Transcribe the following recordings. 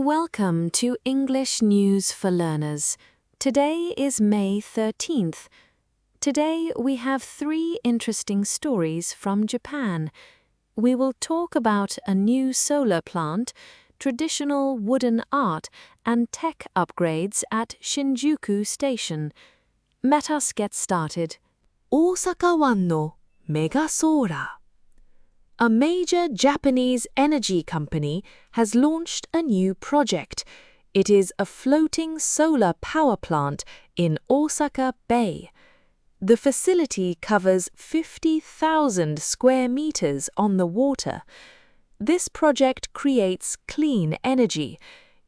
Welcome to English News for Learners. Today is May 13th. Today we have 3 interesting stories from Japan. We will talk about a new solar plant, traditional wooden art, and tech upgrades at Shinjuku Station. Let us get started. 大阪湾のメガソーラー。A major Japanese energy company has launched a new project. It is a floating solar power plant in Osaka Bay. The facility covers 50,000 square meters on the water. This project creates clean energy.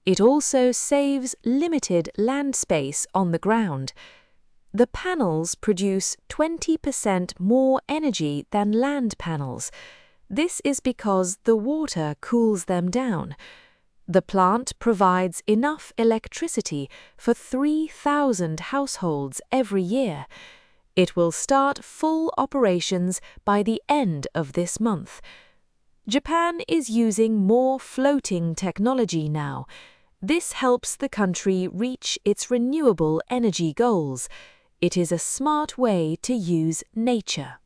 It also saves limited land space on the ground. The panels produce 20% more energy than land panels. This is because the water cools them down. The plant provides enough electricity for 3,000 households every year. It will start full operations by the end of this month. Japan is using more floating technology now. This helps the country reach its renewable energy goals. It is a smart way to use nature.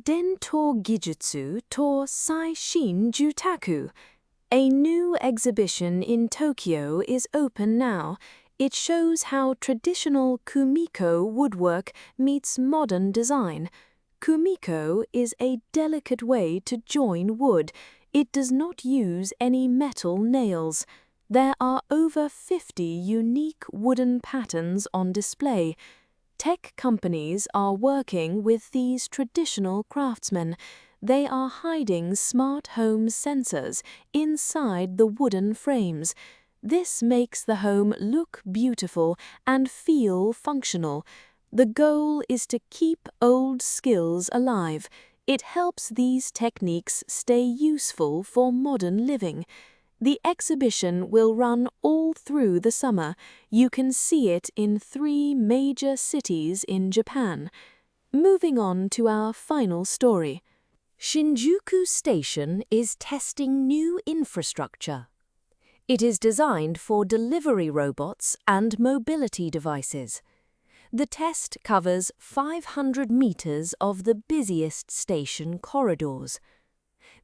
伝統技術と最新住宅. A new exhibition in Tokyo is open now. It shows how traditional Kumiko woodwork meets modern design. Kumiko is a delicate way to join wood. It does not use any metal nails. There are over 50 unique wooden patterns on display. Tech companies are working with these traditional craftsmen. They are hiding smart home sensors inside the wooden frames. This makes the home look beautiful and feel functional. The goal is to keep old skills alive. It helps these techniques stay useful for modern living. The exhibition will run all through the summer. You can see it in 3 major cities in Japan. Moving on to our final story. Shinjuku Station is testing new infrastructure. It is designed for delivery robots and mobility devices. The test covers 500 meters of the busiest station corridors.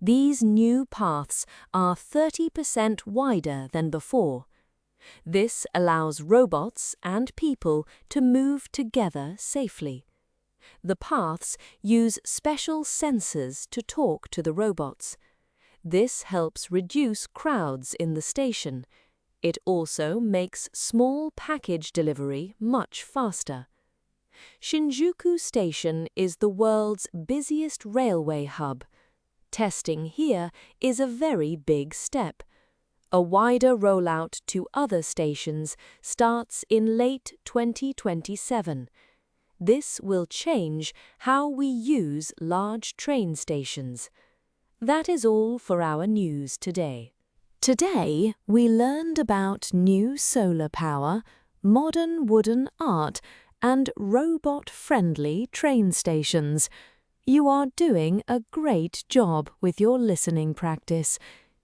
These new paths are 30% wider than before. This allows robots and people to move together safely. The paths use special sensors to talk to the robots. This helps reduce crowds in the station. It also makes small package delivery much faster. Shinjuku Station is the world's busiest railway hub. Testing here is a very big step. A wider rollout to other stations starts in late 2027. This will change how we use large train stations. That is all for our news today. Today, we learned about new solar power, modern wooden art, and robot-friendly train stations. You are doing a great job with your listening practice.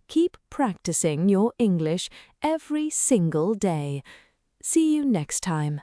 Keep practicing your English every single day. See you next time.